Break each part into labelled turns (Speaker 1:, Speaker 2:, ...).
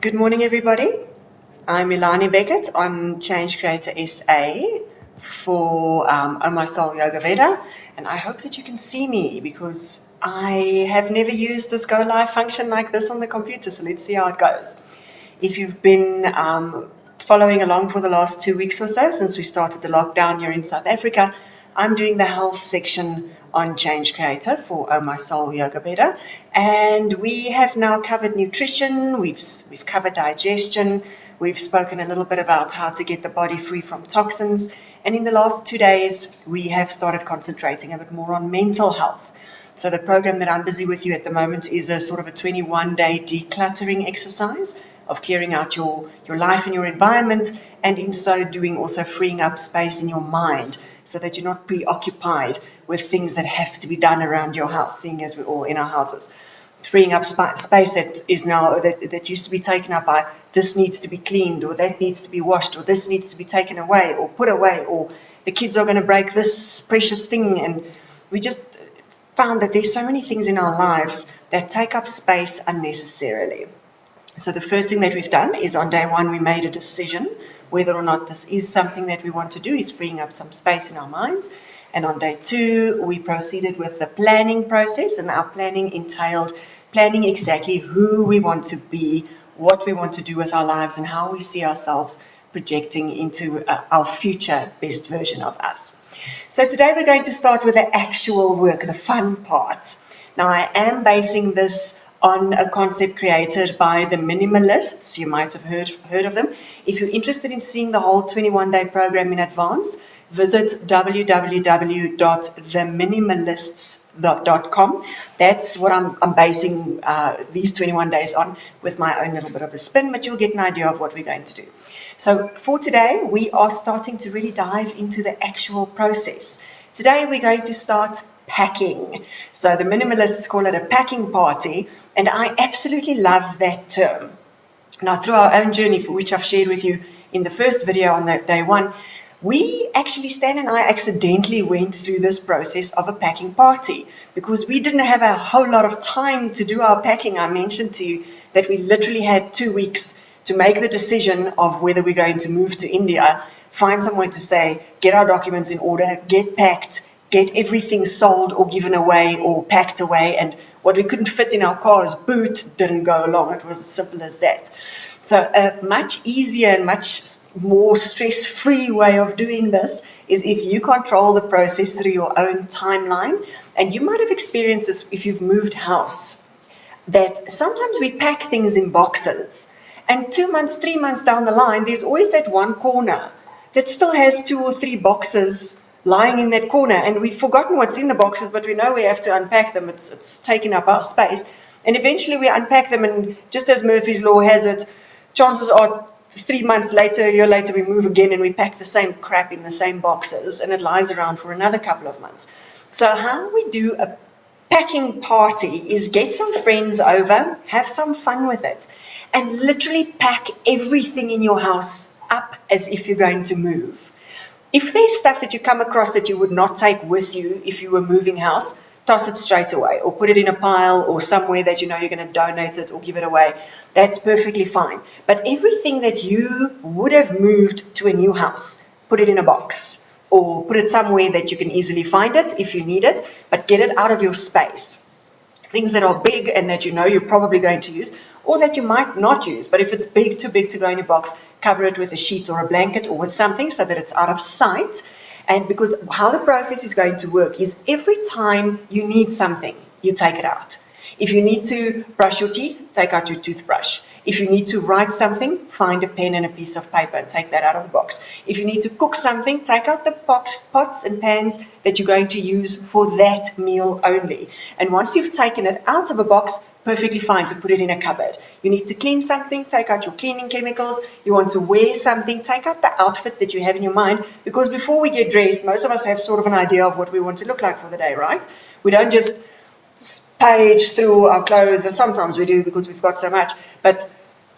Speaker 1: Good morning, everybody. I'm Elanie Beckett on Change Creator SA for Oh My Soul Yoga Veda, and I hope that you can see me because I have never used this go live function like this on the computer, so let's see how it goes. If you've been following along for the last 2 weeks or so since we started the lockdown here in South Africa, I'm doing the health section on Change Creator for Oh My Soul Yoga Veda, and we have now covered nutrition, we've covered digestion, we've spoken a little bit about how to get the body free from toxins, and in the last 2 days we have started concentrating a bit more on mental health. So the program that I'm busy with you at the moment is a sort of a 21-day decluttering exercise of clearing out your life and your environment, and in so doing also freeing up space in your mind so that you're not preoccupied with things that have to be done around your house, seeing as we're all in our houses. Freeing up space that is now that used to be taken up by this needs to be cleaned, or that needs to be washed, or this needs to be taken away or put away, or the kids are going to break this precious thing. And we just found that there's so many things in our lives that take up space unnecessarily. So the first thing that we've done is on day one, we made a decision whether or not this is something that we want to do, is freeing up some space in our minds. And on day two, we proceeded with the planning process, and our planning entailed planning exactly who we want to be, what we want to do with our lives, and how we see ourselves projecting into our future best version of us. So today we're going to start with the actual work, the fun part. Now I am basing this on a concept created by the Minimalists. You might have heard of them. If you're interested in seeing the whole 21-day program in advance, visit www.theminimalists.com. That's what I'm basing these 21 days on, with my own little bit of a spin, but you'll get an idea of what we're going to do. So for today, we are starting to really dive into the actual process. Today, we're going to start packing. So the Minimalists call it a packing party, and I absolutely love that term. Now, through our own journey, for which I've shared with you in the first video on that day one, Stan and I accidentally went through this process of a packing party because we didn't have a whole lot of time to do our packing. I mentioned to you that we literally had 2 weeks to make the decision of whether we're going to move to India, find somewhere to stay, get our documents in order, get packed, get everything sold or given away or packed away, and what we couldn't fit in our car's boot didn't go along. It was as simple as that. So a much easier and much more stress-free way of doing this is if you control the process through your own timeline. And you might have experienced this if you've moved house, that sometimes we pack things in boxes, and 2 months, 3 months down the line, there's always that one corner that still has 2 or 3 boxes lying in that corner, and we've forgotten what's in the boxes, but we know we have to unpack them. It's taking up our space, and eventually we unpack them, and just as Murphy's Law has it, chances are 3 months later, a year later, we move again and we pack the same crap in the same boxes, and it lies around for another couple of months. So how we do a packing party is get some friends over, have some fun with it, and literally pack everything in your house up as if you're going to move. If there's stuff that you come across that you would not take with you if you were moving house, toss it straight away or put it in a pile or somewhere that you know you're going to donate it or give it away. That's perfectly fine. But everything that you would have moved to a new house, put it in a box or put it somewhere that you can easily find it if you need it, but get it out of your space. Things that are big and that you know you're probably going to use, or that you might not use, but if it's too big to go in a box, cover it with a sheet or a blanket or with something so that it's out of sight. And because how the process is going to work is every time you need something, you take it out. If you need to brush your teeth, take out your toothbrush. If you need to write something, find a pen and a piece of paper and take that out of the box. If you need to cook something, take out the pots and pans that you're going to use for that meal only. And once you've taken it out of a box, perfectly fine to put it in a cupboard. You need to clean something, take out your cleaning chemicals. You want to wear something, take out the outfit that you have in your mind, because before we get dressed, most of us have sort of an idea of what we want to look like for the day, right? We don't just page through our clothes, or sometimes we do because we've got so much, but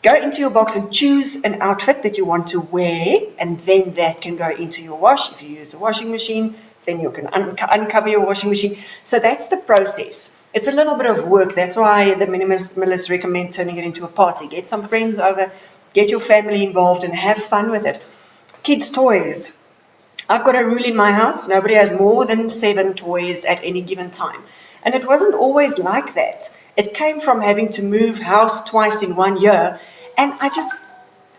Speaker 1: go into your box and choose an outfit that you want to wear, and then that can go into your wash. If you use the washing machine, then you can uncover your washing machine. So that's the process. It's a little bit of work. That's why the minimalists recommend turning it into a party. Get some friends over, get your family involved, and have fun with it. Kids' toys. I've got a rule in my house. Nobody has more than 7 toys at any given time. And it wasn't always like that. It came from having to move house twice in 1 year. And I just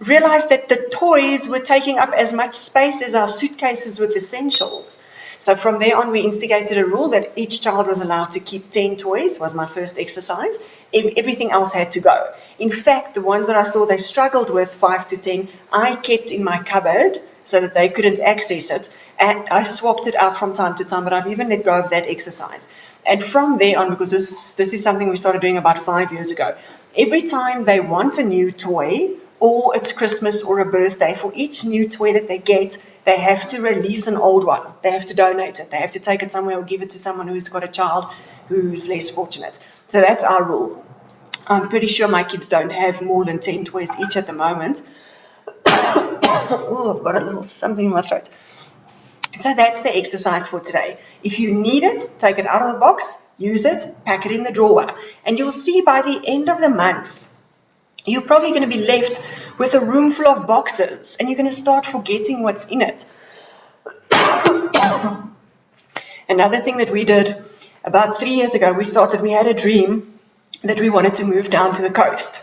Speaker 1: realized that the toys were taking up as much space as our suitcases with essentials. So from there on, we instigated a rule that each child was allowed to keep 10 toys, was my first exercise. Everything else had to go. In fact, the ones that I saw they struggled with, 5 to 10, I kept in my cupboard so that they couldn't access it. And I swapped it out from time to time, but I've even let go of that exercise. And from there on, because this is something we started doing about 5 years ago, every time they want a new toy, or it's Christmas or a birthday, for each new toy that they get, they have to release an old one. They have to donate it. They have to take it somewhere or give it to someone who's got a child who's less fortunate. So that's our rule. I'm pretty sure my kids don't have more than 10 toys each at the moment. Oh, I've got a little something in my throat. So that's the exercise for today. If you need it, take it out of the box, use it, pack it in the drawer. And you'll see by the end of the month, you're probably going to be left with a room full of boxes, and you're going to start forgetting what's in it. Another thing that we did about 3 years ago, we had a dream that we wanted to move down to the coast.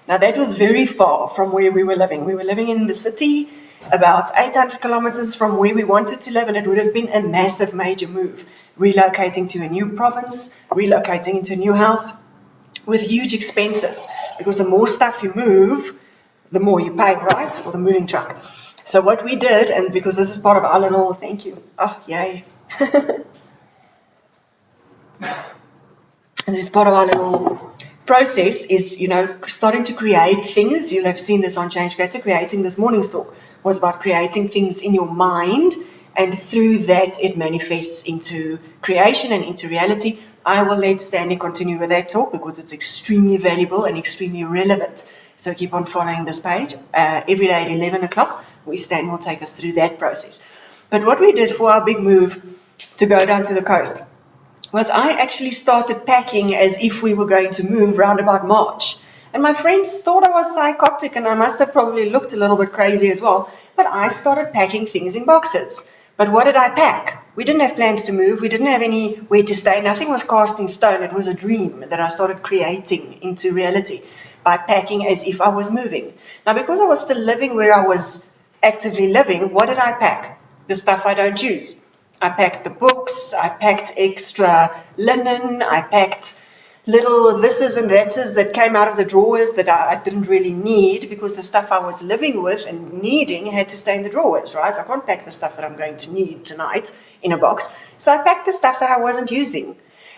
Speaker 1: Now that was very far from where we were living. We were living in the city, about 800 kilometers from where we wanted to live, and it would have been a massive, major move. Relocating to a new province, relocating into a new house, with huge expenses, because the more stuff you move, the more you pay, right, for the moving truck. So what we did, and because this is part of our little, thank you, oh, yay. And this is part of our little process is, starting to create things. You'll have seen this on Change Creator. Creating this morning's talk was about creating things in your mind, and through that it manifests into creation and into reality. I will let Stanley continue with that talk because it's extremely valuable and extremely relevant. So keep on following this page. Every day at 11 o'clock, Stanley will take us through that process. But what we did for our big move to go down to the coast was I actually started packing as if we were going to move round about March. And my friends thought I was psychotic, and I must have probably looked a little bit crazy as well. But I started packing things in boxes. But what did I pack? We didn't have plans to move. We didn't have anywhere to stay. Nothing was cast in stone. It was a dream that I started creating into reality by packing as if I was moving. Now, because I was still living where I was actively living, what did I pack? The stuff I don't use. I packed the books. I packed extra linen. I packed little thises and thatses that came out of the drawers that I didn't really need, because the stuff I was living with and needing had to stay in the drawers, right? I can't pack the stuff that I'm going to need tonight in a box. So I packed the stuff that I wasn't using.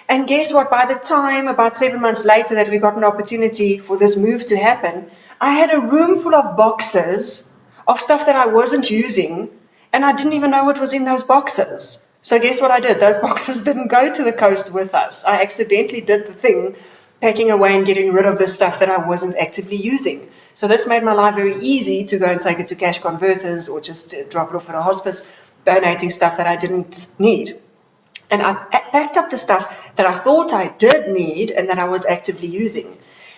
Speaker 1: And guess what? By the time, about 7 months later, that we got an opportunity for this move to happen, I had a room full of boxes of stuff that I wasn't using, and I didn't even know what was in those boxes. So guess what I did? Those boxes didn't go to the coast with us. I accidentally did the thing, packing away and getting rid of the stuff that I wasn't actively using. So this made my life very easy to go and take it to cash converters or just drop it off at a hospice, donating stuff that I didn't need. And I packed up the stuff that I thought I did need and that I was actively using.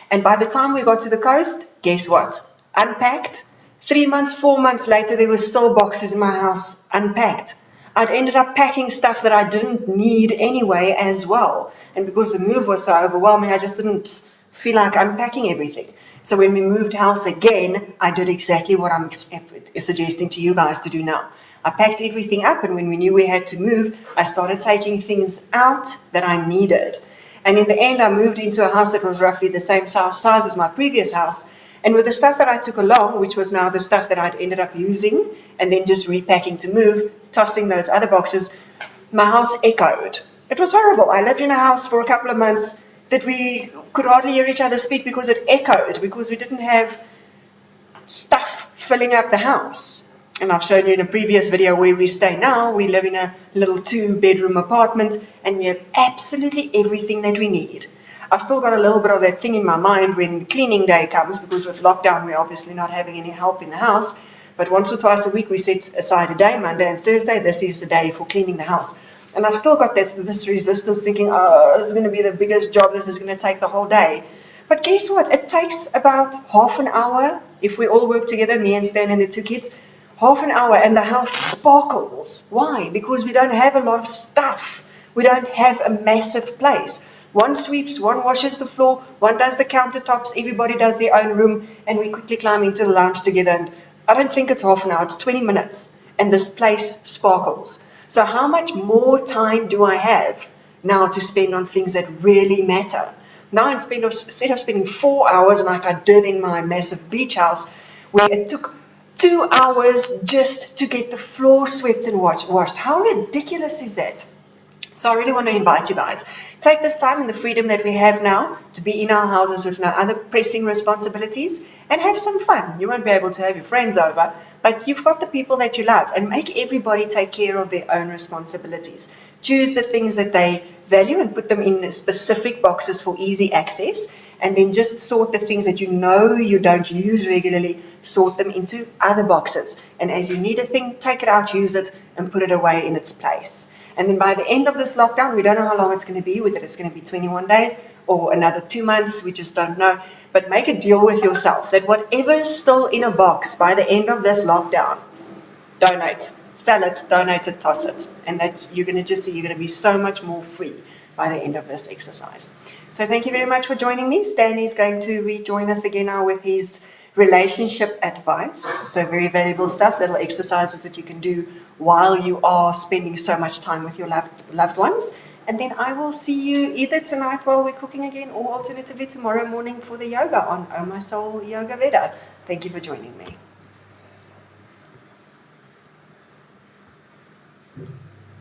Speaker 1: And by the time we got to the coast, guess what? Unpacked. 3 months, 4 months later, there were still boxes in my house unpacked. I'd ended up packing stuff that I didn't need anyway as well. And because the move was so overwhelming, I just didn't feel like unpacking everything. So when we moved house again, I did exactly what I'm suggesting to you guys to do now. I packed everything up, and when we knew we had to move, I started taking things out that I needed. And in the end, I moved into a house that was roughly the same size as my previous house. And with the stuff that I took along, which was now the stuff that I'd ended up using and then just repacking to move, tossing those other boxes, my house echoed. It was horrible. I lived in a house for a couple of months that we could hardly hear each other speak because it echoed, because we didn't have stuff filling up the house. And I've shown you in a previous video where we stay now. We live in a little 2-bedroom apartment, and we have absolutely everything that we need. I've still got a little bit of that thing in my mind when cleaning day comes, because with lockdown we're obviously not having any help in the house. But once or twice a week, we set aside a day, Monday and Thursday. This is the day for cleaning the house. And I've still got this resistance thinking, oh, this is going to be the biggest job. This is going to take the whole day. But guess what? It takes about half an hour if we all work together, me and Stan and the two kids. Half an hour and the house sparkles. Why? Because we don't have a lot of stuff. We don't have a massive place. One sweeps, one washes the floor, one does the countertops, everybody does their own room, and we quickly climb into the lounge together. And I don't think it's half an hour, it's 20 minutes, and this place sparkles. So how much more time do I have now to spend on things that really matter? Now instead of spending 4 hours like I did in my massive beach house, where it took 2 hours just to get the floor swept and washed. How ridiculous is that? So I really want to invite you guys. Take this time and the freedom that we have now to be in our houses with no other pressing responsibilities and have some fun. You won't be able to have your friends over, but you've got the people that you love, and make everybody take care of their own responsibilities. Choose the things that they value and put them in specific boxes for easy access, and then just sort the things that you know you don't use regularly, sort them into other boxes. And as you need a thing, take it out, use it, and put it away in its place. And then by the end of this lockdown, we don't know how long it's going to be, whether it's going to be 21 days or another 2 months, we just don't know. But make a deal with yourself that whatever is still in a box by the end of this lockdown, donate. Sell it, donate it, toss it. And that's, you're going to just see you're going to be so much more free by the end of this exercise. So thank you very much for joining me. Stanley is going to rejoin us again now with his relationship advice. So very valuable stuff, little exercises that you can do while you are spending so much time with your loved ones. And then I will see you either tonight while we're cooking again, or alternatively tomorrow morning for the yoga on Oh My Soul Yoga Veda. Thank you for joining me.